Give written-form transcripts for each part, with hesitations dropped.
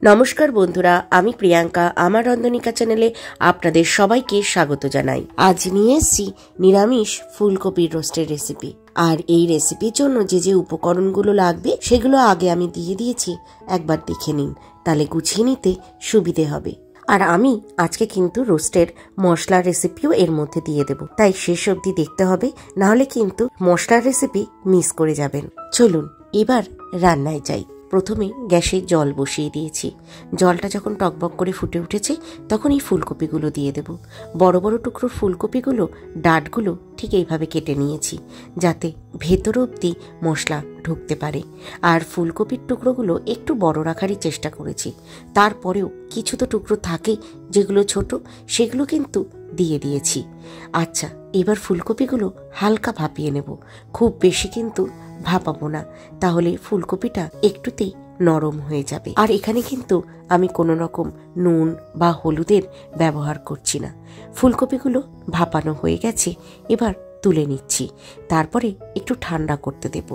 নমস্কার বন্ধুরা, আমি প্রিয়াঙ্কা। আমার রন্ধনিকা চ্যানেলে আপনাদের সবাইকে স্বাগত জানাই। আজ নিয়ে এসেছি নিরামিষ ফুলকপির রোস্টের রেসিপি। আর এই রেসিপির জন্য যে যে উপকরণগুলো লাগবে সেগুলো আগে আমি দিয়ে দিয়েছি, একবার দেখে নিন, তাহলে গুছিয়ে নিতে সুবিধে হবে। আর আমি আজকে কিন্তু রোস্টের মশলার রেসিপিও এর মধ্যে দিয়ে দেব, তাই শেষ অবধি দেখতে হবে, নাহলে কিন্তু মশলার রেসিপি মিস করে যাবেন। চলুন এবার রান্নায় যাই। প্রথমে গ্যাসে জল বসিয়ে দিয়েছি। জলটা যখন টকবক করে ফুটে উঠেছে তখন এই ফুলকপিগুলো দিয়ে দেব। বড় বড় টুকরো ফুলকপিগুলো ডাঁটগুলো ঠিক এইভাবে কেটে নিয়েছি, যাতে ভেতর অবধি মশলা ঢুকতে পারে। আর ফুলকপির টুকরোগুলো একটু বড় রাখারই চেষ্টা করেছি, তারপরেও কিছু তো টুকরো থাকে যেগুলো ছোট, সেগুলো কিন্তু দিয়ে দিয়েছি। আচ্ছা, এবার ফুলকপিগুলো হালকা ভাপিয়ে নেব, খুব বেশি কিন্তু ভাপাবো না, তাহলে ফুলকপিটা একটুতেই নরম হয়ে যাবে। আর এখানে কিন্তু আমি কোনো রকম নুন বা হলুদের ব্যবহার করছি না। ফুলকপিগুলো ভাপানো হয়ে গেছে, এবার তুলে নিচ্ছি, তারপরে একটু ঠান্ডা করতে দেব।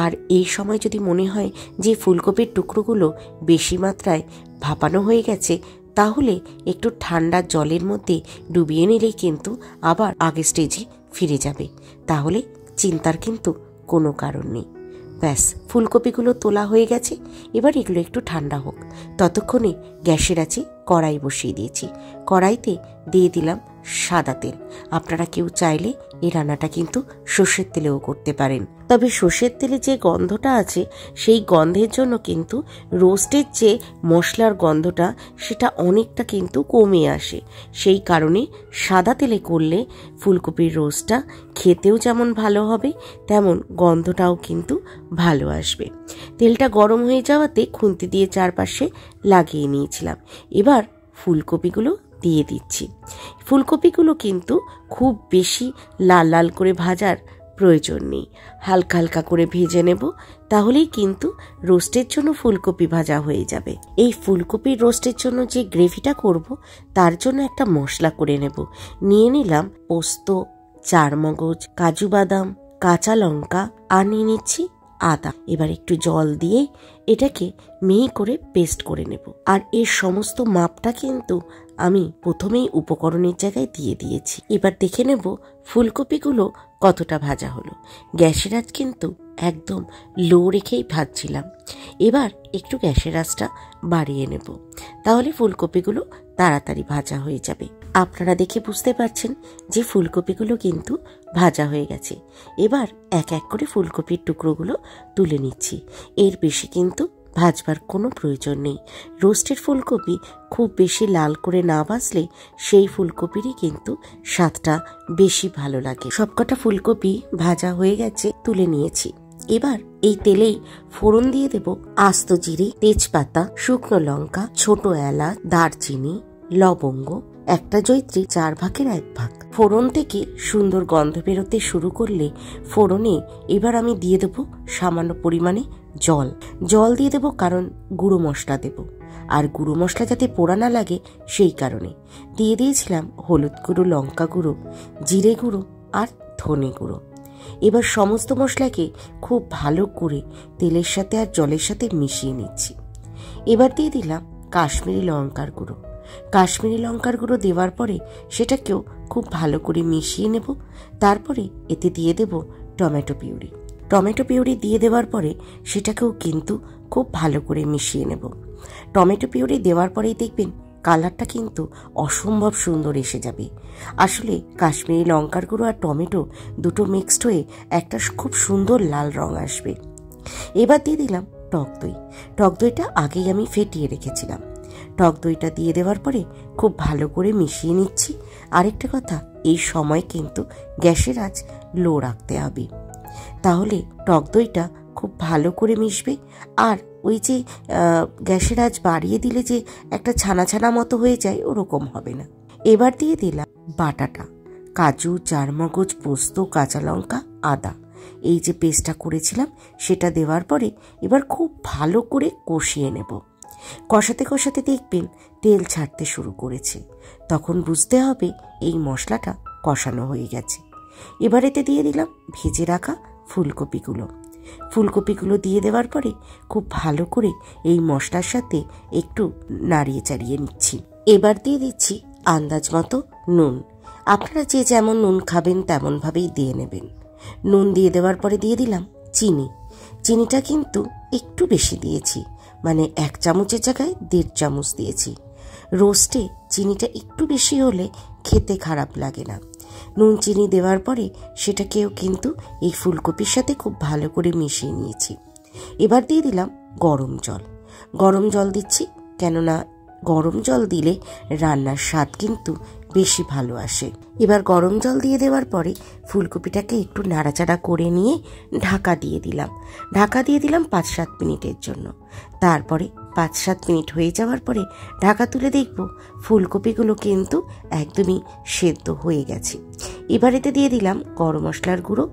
আর এই সময় যদি মনে হয় যে ফুলকপির টুকরোগুলো বেশি মাত্রায় ভাপানো হয়ে গেছে, তাহলে একটু ঠান্ডা জলের মধ্যে ডুবিয়ে নিলেই কিন্তু আবার আগের স্টেজে ফিরে যাবে, তাহলে চিন্তার কিন্তু কোনো কারণ নেই। ব্যাস, ফুলকপিগুলো তোলা হয়ে গেছে, এবার এগুলো একটু ঠান্ডা হোক। ততক্ষণে গ্যাসের আছে কড়াই বসিয়ে দিয়েছি। কড়াইতে দিয়ে দিলাম সাদা তেল। আপনারা কেউ চাইলে এই রান্নাটা কিন্তু সর্ষের তেলেও করতে পারেন, তবে সর্ষের তেলে যে গন্ধটা আছে সেই গন্ধের জন্য কিন্তু রোস্টের যে মশলার গন্ধটা সেটা অনেকটা কিন্তু কমে আসে। সেই কারণে সাদা তেলে করলে ফুলকপির রোস্টটা খেতেও যেমন ভালো হবে, তেমন গন্ধটাও কিন্তু ভালো আসবে। তেলটা গরম হয়ে যাওয়াতে খুন্তি দিয়ে চারপাশে লাগিয়ে নিয়েছিলাম। এবার ফুলকপিগুলো দিয়ে দিচ্ছি। ফুলকপিগুলো কিন্তু খুব বেশি লাল লাল করে ভাজার প্রয়োজন নেই, হালকা হালকা করে ভেজে নেব, তাহলেই কিন্তু রোস্টের জন্য ফুলকপি ভাজা হয়ে যাবে। এই ফুলকপির রোস্টের জন্য যে গ্রেভিটা করব, তার জন্য একটা মশলা করে নেব। নিয়ে নিলাম পোস্ত, চারমগজ, কাজু বাদাম, কাঁচা লঙ্কা, আর নিয়ে নিচ্ছি আদা। এবার একটু জল দিয়ে এটাকে মিহি করে পেস্ট করে নেব। আর এর সমস্ত মাপটা কিন্তু আমি প্রথমেই উপকরণের জায়গায় দিয়ে দিয়েছি। এবার দেখে নেব ফুলকপিগুলো কতটা ভাজা হলো। গ্যাসের আঁচ কিন্তু একদম লো রেখেই ভাজছিলাম। এবার একটু গ্যাসের আঁচটা বাড়িয়ে নেব, তাহলে ফুলকপিগুলো তাড়াতাড়ি ভাজা হয়ে যাবে। আপনারা দেখে বুঝতে পারছেন যে ফুলকপিগুলো কিন্তু ভাজা হয়ে গেছে। এবার এক এক করে ফুলকপির টুকরোগুলো তুলে নিচ্ছি। এর বেশি কিন্তু ভাজবার কোনো প্রয়োজন নেই। রোস্টের ফুলকপি খুব বেশি লাল করে না ভাজলে সেই ফুলকপিরই কিন্তু স্বাদটা বেশি ভালো লাগে। সবকটা ফুলকপি ভাজা হয়ে গেছে, তুলে নিয়েছি। এবার এই তেলেই ফোড়ন দিয়ে দেব আস্ত জিরে, তেজপাতা, শুকনো লঙ্কা, ছোট এলাচ, দারচিনি, লবঙ্গ, একটা জয়িত্রী 1/4 ফোড়ন থেকে সুন্দর গন্ধ বেরোতে শুরু করলে ফোড়নে এবার আমি দিয়ে দেব সামান্য পরিমাণে জল দিয়ে দেব, কারণ গুঁড়ো মশলা দেব। আর গুঁড়ো মশলা যাতে পোড়া না লাগে সেই কারণে দিয়ে দিয়েছিলাম হলুদ গুঁড়ো, লঙ্কা গুঁড়ো, জিরে গুঁড়ো আর ধনে গুঁড়ো। এবার সমস্ত মশলাকে খুব ভালো করে তেলের সাথে আর জলের সাথে মিশিয়ে নিচ্ছি। এবার দিয়ে দিলাম কাশ্মীরি লঙ্কার গুঁড়ো। কাশ্মীরি লঙ্কার গুঁড়ো দেওয়ার পরে সেটাকেও খুব ভালো করে মিশিয়ে নেব। তারপরে এতে দিয়ে দেব টমেটো পিউরি। টমেটো পিউরি দিয়ে দেওয়ার পরে সেটাকেও কিন্তু খুব ভালো করে মিশিয়ে নেব। টমেটো পিউরি দেওয়ার পরেই দেখবেন কালারটা কিন্তু অসম্ভব সুন্দর এসে যাবে। আসলে কাশ্মীরি লঙ্কার গুঁড়ো আর টমেটো দুটো মিক্সড হয়ে একটা খুব সুন্দর লাল রং আসবে। এবার দিয়ে দিলাম টক দই। টক দইটা আগেই আমি ফেটিয়ে রেখেছিলাম। টক দইটা দিয়ে দেওয়ার পরে খুব ভালো করে মিশিয়ে নিচ্ছি। আরেকটা কথা, এই সময় কিন্তু গ্যাসের আঁচ লো রাখতে হবে, তাহলে টক দইটা খুব ভালো করে মিশবে। আর ওই যে গ্যাসের আঁচ বাড়িয়ে দিলে যে একটা ছানা ছানা মতো হয়ে যায়, ওরকম হবে না। এবার দিয়ে দিলাম বাটাটা, কাজু, চারমগজ, পোস্ত, কাঁচা লঙ্কা, আদা, এই যে পেস্টটা করেছিলাম সেটা দেওয়ার পরে এবার খুব ভালো করে কষিয়ে নেব। কষাতে কষাতে দেখবেন তেল ছাড়তে শুরু করেছে, তখন বুঝতে হবে এই মশলাটা কষানো হয়ে গেছে। এবার এতে দিয়ে দিলাম ভেজে রাখা ফুলকপিগুলো। ফুলকপিগুলো দিয়ে দেওয়ার পরে খুব ভালো করে এই মশলার সাথে একটু নাড়িয়ে চাড়িয়ে নিচ্ছি। এবার দিয়ে দিচ্ছি আন্দাজ মতো নুন। আপনারা যে যেমন নুন খাবেন তেমনভাবেই দিয়ে নেবেন। নুন দিয়ে দেওয়ার পরে দিয়ে দিলাম চিনি। চিনিটা কিন্তু একটু বেশি দিয়েছি, মানে 1 চামচের জায়গায় 1.5 চামচ দিয়েছি। রোস্টে চিনিটা একটু বেশি হলে খেতে খারাপ লাগে না। নুন চিনি দেওয়ার পরে সেটাকেও কিন্তু এই ফুলকপির সাথে খুব ভালো করে মিশিয়ে নিয়েছি। এবার দিয়ে দিলাম গরম জল। গরম জল দিচ্ছি কেননা গরম জল দিলে রান্নার স্বাদ কিন্তু বেশি ভালো আসে। এবার গরম জল দিয়ে দেওয়ার পরে ফুলকপিটাকে একটু নাড়াচাড়া করে নিয়ে ঢাকা দিয়ে দিলাম। ঢাকা দিয়ে দিলাম 5-7 মিনিটের জন্য। তারপরে 5-7 মিনিট হয়ে যাওয়ার পরে ঢাকা তুলে দেখব ফুলকপিগুলো কিন্তু একদমই সেদ্ধ হয়ে গেছে। এবারেতে দিয়ে দিলাম গরম মশলার গুঁড়ো।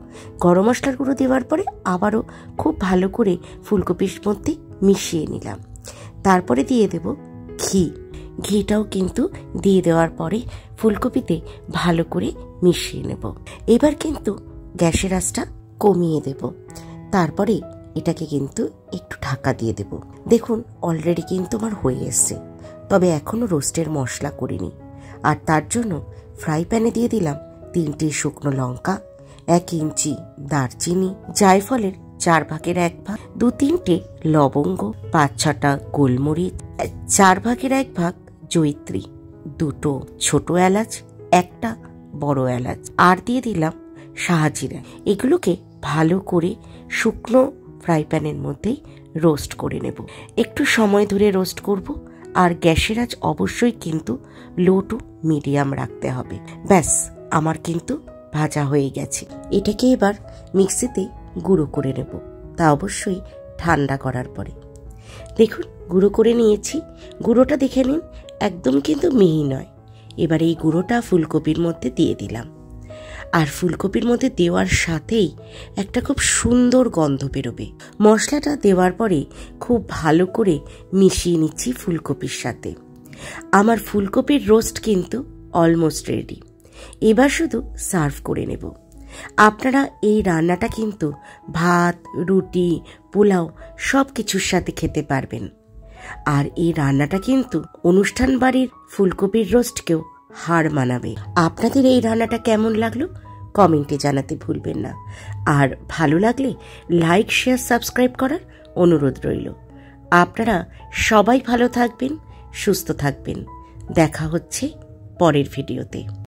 গরম মশলার গুঁড়ো দেওয়ার পরে আবারও খুব ভালো করে ফুলকপির মধ্যে মিশিয়ে নিলাম। তারপরে দিয়ে দেব ঘি। ঘিটাও কিন্তু দিয়ে দেওয়ার পরে ফুলকপিতে ভালো করে মিশিয়ে নেব। এবার কিন্তু গ্যাসের আঁচটা কমিয়ে দেব। তারপরে এটাকে কিন্তু একটু ঢাকা দিয়ে দেব। দেখুন অলরেডি কিন্তু আমার হয়ে এসছে, তবে এখনো রোস্টের মশলা করিনি। আর তার জন্য ফ্রাই প্যানে দিয়ে দিলাম 3টে শুকনো লঙ্কা, 1 ইঞ্চি দারচিনি, জায়ফলের 4 ভাগের 1 ভাগ, 2-3টে লবঙ্গ, 5-6টা গোলমরিচ, 4 ভাগের 1 ভাগ জয়িত্রী, 2টো ছোট এলাচ, 1টা বড় এলাচ, আর দিয়ে দিলাম শাহজিরা। এগুলোকে ভালো করে শুকনো ফ্রাই প্যানের মধ্যেই রোস্ট করে নেব। একটু সময় ধরে রোস্ট করব, আর গ্যাসের আঁচ অবশ্যই কিন্তু লো টু মিডিয়াম রাখতে হবে। ব্যাস আমার কিন্তু ভাজা হয়ে গেছে। এটাকে এবার মিক্সিতে গুঁড়ো করে নেব, তা অবশ্যই ঠান্ডা করার পরে। দেখুন গুঁড়ো করে নিয়েছি। গুঁড়োটা দেখে নিন, একদম কিন্তু মিহি নয়। এবার এই গুঁড়োটা ফুলকপির মধ্যে দিয়ে দিলাম। আর ফুলকপির মধ্যে দেওয়ার সাথেই একটা খুব সুন্দর গন্ধ বেরোবে। মশলাটা দেওয়ার পরে খুব ভালো করে মিশিয়ে নিচ্ছি ফুলকপির সাথে। আমার ফুলকপির রোস্ট কিন্তু অলমোস্ট রেডি। এবার শুধু সার্ভ করে নেব। আপনারা এই রান্নাটা কিন্তু ভাত, রুটি, পোলাও সব কিছুর সাথে খেতে পারবেন। আর এই রান্নাটা কিন্তু অনুষ্ঠান বাড়ির ফুলকপির রোস্টকেও হার মানাবে। আপনাদের এই রান্নাটা কেমন লাগলো কমেন্টে জানাতে ভুলবেন না। আর ভালো লাগলে লাইক, শেয়ার, সাবস্ক্রাইব করার অনুরোধ রইল। আপনারা সবাই ভালো থাকবেন, সুস্থ থাকবেন। দেখা হচ্ছে পরের ভিডিওতে।